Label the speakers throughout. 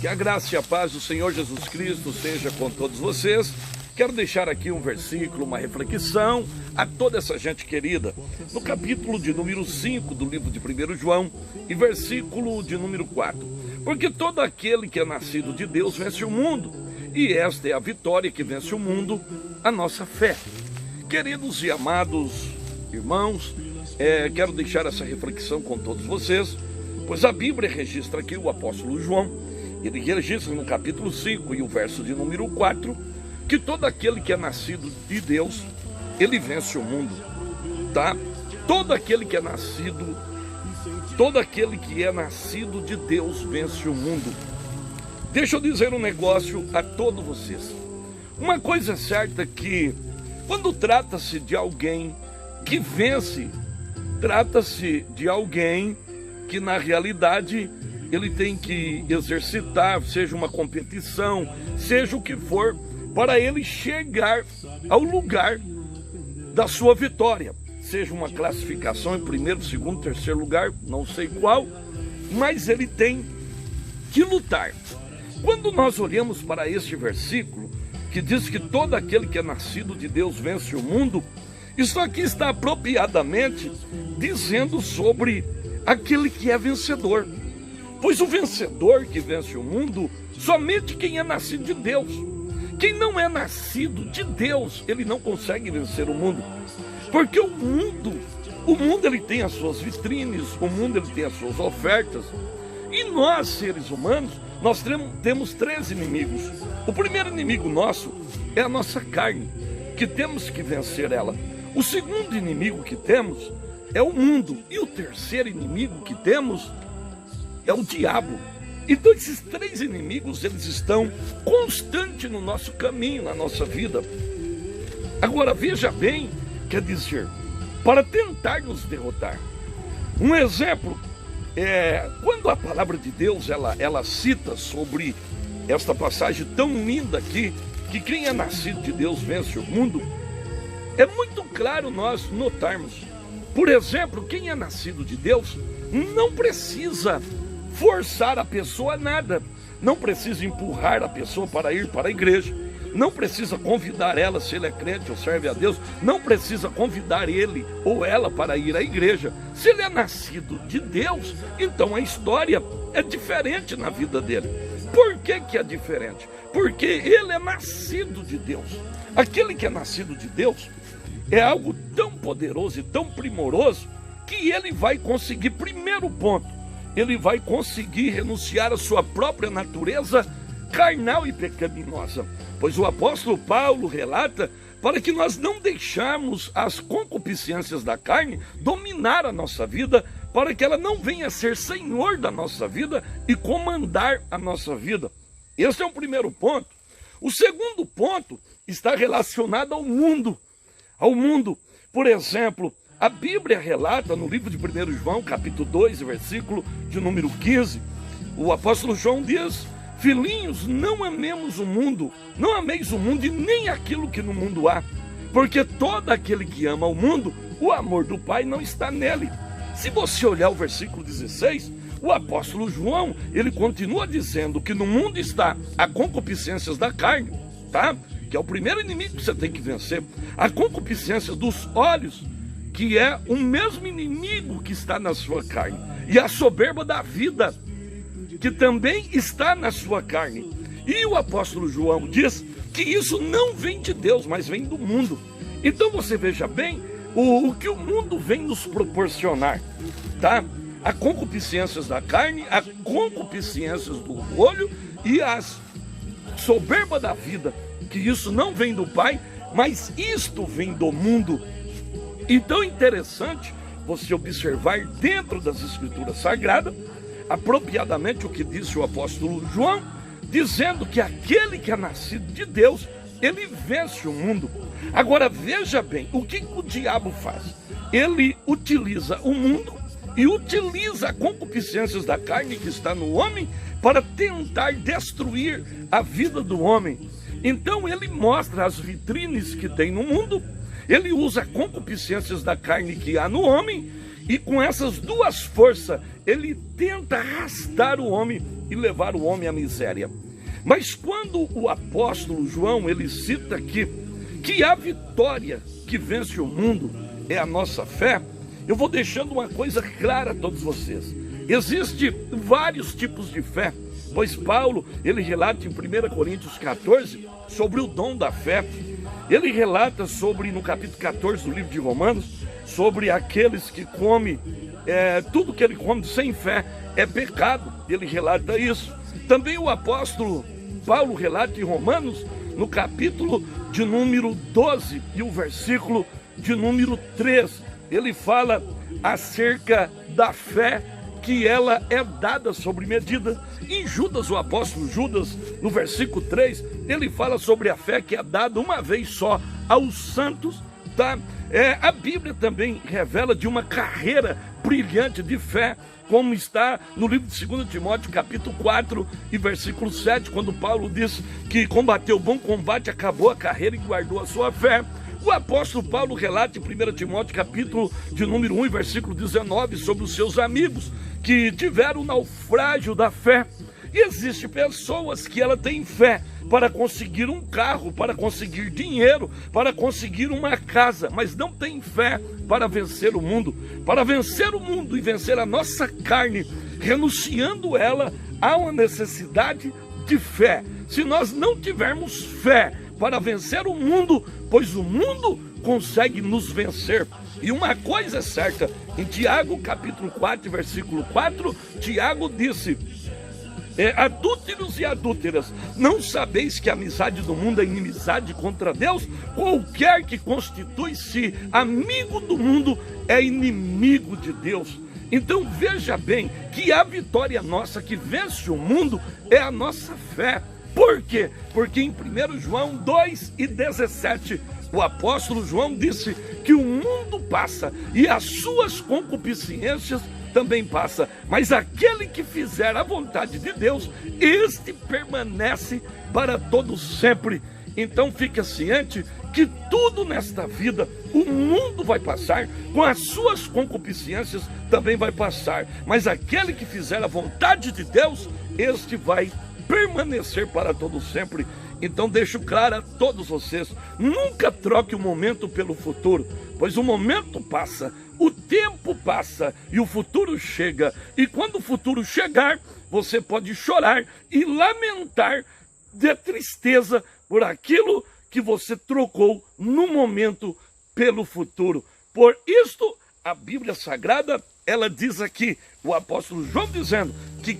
Speaker 1: Que a graça e a paz do Senhor Jesus Cristo seja com todos vocês. Quero deixar aqui um versículo, uma reflexão a toda essa gente querida. No capítulo de número 5 do livro de 1 João, e versículo de número 4. Porque todo aquele que é nascido de Deus vence o mundo, e esta é a vitória que vence o mundo, a nossa fé. Queridos e amados irmãos, quero deixar essa reflexão com todos vocês, pois a Bíblia registra aqui o apóstolo João, ele registra no capítulo 5 e o verso de número 4, que todo aquele que é nascido de Deus, ele vence o mundo, tá? Todo aquele que é nascido de Deus vence o mundo. Deixa eu dizer um negócio a todos vocês. Uma coisa é certa que, quando trata-se de alguém que vence, trata-se de alguém que na realidade ele tem que exercitar, seja uma competição, seja o que for, para ele chegar ao lugar da sua vitória. Seja uma classificação em primeiro, segundo, terceiro lugar, não sei qual, mas ele tem que lutar. Quando nós olhamos para este versículo, que diz que todo aquele que é nascido de Deus vence o mundo, isso aqui está apropriadamente dizendo sobre aquele que é vencedor. Pois o vencedor que vence o mundo, somente quem é nascido de Deus. Quem não é nascido de Deus, ele não consegue vencer o mundo. Porque o mundo ele tem as suas vitrines, o mundo ele tem as suas ofertas. E nós, seres humanos, nós temos 3 inimigos. O primeiro inimigo nosso é a nossa carne, que temos que vencer ela. O segundo inimigo que temos é o mundo. E o terceiro inimigo que temos é o diabo. Então esses 3 inimigos, eles estão constantes no nosso caminho, na nossa vida. Agora veja bem, quer dizer, para tentar nos derrotar. Um exemplo quando a palavra de Deus ela cita sobre esta passagem tão linda aqui, que quem é nascido de Deus vence o mundo, é muito claro nós notarmos. Por exemplo, quem é nascido de Deus não precisa forçar a pessoa a nada, não precisa empurrar a pessoa para ir para a igreja, não precisa convidar ela, se ele é crente ou serve a Deus, não precisa convidar ele ou ela para ir à igreja. Se ele é nascido de Deus, então a história é diferente na vida dele. Por que que é diferente? Porque ele é nascido de Deus. Aquele que é nascido de Deus é algo tão poderoso e tão primoroso que ele vai conseguir, primeiro ponto, ele vai conseguir renunciar à sua própria natureza carnal e pecaminosa. Pois o apóstolo Paulo relata para que nós não deixarmos as concupiscências da carne dominar a nossa vida, para que ela não venha a ser senhor da nossa vida e comandar a nossa vida. Esse é o primeiro ponto. O segundo ponto está relacionado ao mundo. Ao mundo, por exemplo, a Bíblia relata no livro de 1 João, capítulo 2, versículo de número 15, o apóstolo João diz: filhinhos, não ameis o mundo e nem aquilo que no mundo há, porque todo aquele que ama o mundo, o amor do Pai não está nele. Se você olhar o versículo 16, o apóstolo João, ele continua dizendo que no mundo está a concupiscências da carne, tá? Que é o primeiro inimigo que você tem que vencer. A concupiscência dos olhos, que é o mesmo inimigo que está na sua carne. E a soberba da vida, que também está na sua carne. E o apóstolo João diz que isso não vem de Deus, mas vem do mundo. Então você veja bem o que o mundo vem nos proporcionar, tá? A concupiscências da carne, a concupiscências do olho e as soberba da vida, que isso não vem do Pai, mas isto vem do mundo. Então é interessante você observar dentro das Escrituras Sagradas apropriadamente o que disse o apóstolo João, dizendo que aquele que é nascido de Deus, ele vence o mundo. Agora veja bem, o que o diabo faz? Ele utiliza o mundo e utiliza as concupiscências da carne que está no homem para tentar destruir a vida do homem. Então ele mostra as vitrines que tem no mundo, ele usa concupiscências da carne que há no homem E com essas duas forças, ele tenta arrastar o homem e levar o homem à miséria. Mas quando o apóstolo João, ele cita aqui que a vitória que vence o mundo é a nossa fé, eu vou deixando uma coisa clara a todos vocês. Existem vários tipos de fé, pois Paulo, ele relata em 1 Coríntios 14 sobre o dom da fé. Ele relata sobre, no capítulo 14 do livro de Romanos, sobre aqueles que comem, tudo que ele come sem fé é pecado. Ele relata isso. Também o apóstolo Paulo relata em Romanos, no capítulo de número 12 e o versículo de número 3, ele fala acerca da fé que ela é dada sobre medida. Em Judas, o apóstolo Judas, no versículo 3, ele fala sobre a fé que é dada uma vez só aos santos, tá? A Bíblia também revela de uma carreira brilhante de fé, como está no livro de 2 Timóteo, capítulo 4 e versículo 7, quando Paulo diz que combateu o bom combate, acabou a carreira e guardou a sua fé. O apóstolo Paulo relata em 1 Timóteo, capítulo de número 1, versículo 19, sobre os seus amigos que tiveram o naufrágio da fé. E existem pessoas que ela tem fé para conseguir um carro, para conseguir dinheiro, para conseguir uma casa, mas não tem fé para vencer o mundo. Para vencer o mundo e vencer a nossa carne, renunciando ela, há uma necessidade de fé. Se nós não tivermos fé para vencer o mundo, pois o mundo consegue nos vencer. E uma coisa é certa, em Tiago capítulo 4, versículo 4, Tiago disse: adúlteros e adúlteras, não sabeis que a amizade do mundo é inimizade contra Deus? Qualquer que constitui-se amigo do mundo é inimigo de Deus. Então veja bem que a vitória nossa que vence o mundo é a nossa fé. Por quê? Porque em 1 João 2:17, o apóstolo João disse que o mundo passa e as suas concupiscências também passa, mas aquele que fizer a vontade de Deus, este permanece para todo sempre. Então fique ciente que tudo nesta vida, o mundo vai passar, com as suas concupiscências também vai passar, mas aquele que fizer a vontade de Deus, este vai permanecer para todo sempre. Então deixo claro a todos vocês, nunca troque o momento pelo futuro, pois o momento passa, o tempo passa e o futuro chega. E quando o futuro chegar, você pode chorar e lamentar de tristeza por aquilo que você trocou no momento pelo futuro. Por isto, a Bíblia Sagrada, ela diz aqui, o apóstolo João dizendo que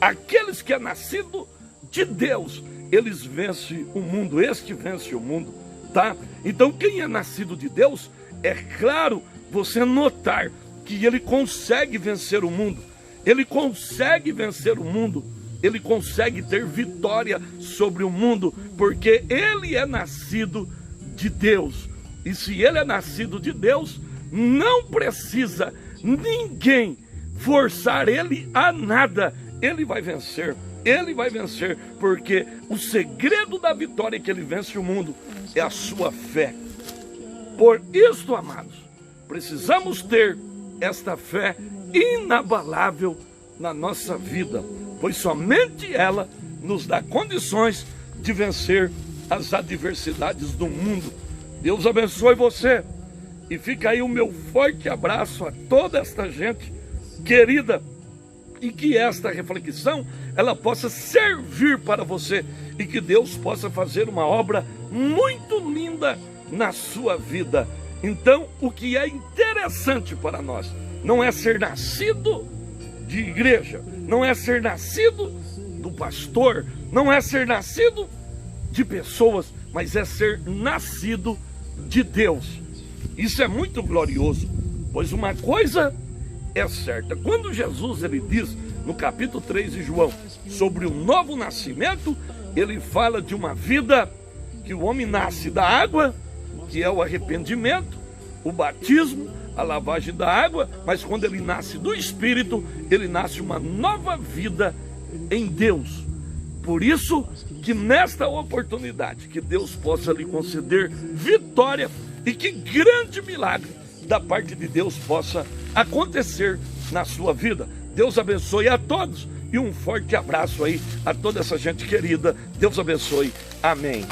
Speaker 1: aqueles que é nascido de Deus, eles vencem o mundo, este vence o mundo, tá? Então quem é nascido de Deus, é claro você notar que ele consegue vencer o mundo, ele consegue vencer o mundo, ele consegue ter vitória sobre o mundo, porque ele é nascido de Deus. E se ele é nascido de Deus, não precisa ninguém forçar ele a nada, ele vai vencer. Ele vai vencer, porque o segredo da vitória que ele vence o mundo é a sua fé. Por isso, amados, precisamos ter esta fé inabalável na nossa vida, pois somente ela nos dá condições de vencer as adversidades do mundo. Deus abençoe você, e fica aí o meu forte abraço a toda esta gente querida, e que esta reflexão ela possa servir para você e que Deus possa fazer uma obra muito linda na sua vida. Então, o que é interessante para nós não é ser nascido de igreja, não é ser nascido do pastor, não é ser nascido de pessoas, mas é ser nascido de Deus. Isso é muito glorioso, pois uma coisa é certa, quando Jesus ele diz no capítulo 3 de João sobre o novo nascimento, ele fala de uma vida que o homem nasce da água, que é o arrependimento, o batismo, a lavagem da água, mas quando ele nasce do Espírito, ele nasce uma nova vida em Deus. Por isso que nesta oportunidade, que Deus possa lhe conceder vitória e que grande milagre da parte de Deus possa acontecer na sua vida. Deus abençoe a todos e um forte abraço aí a toda essa gente querida. Deus abençoe. Amém.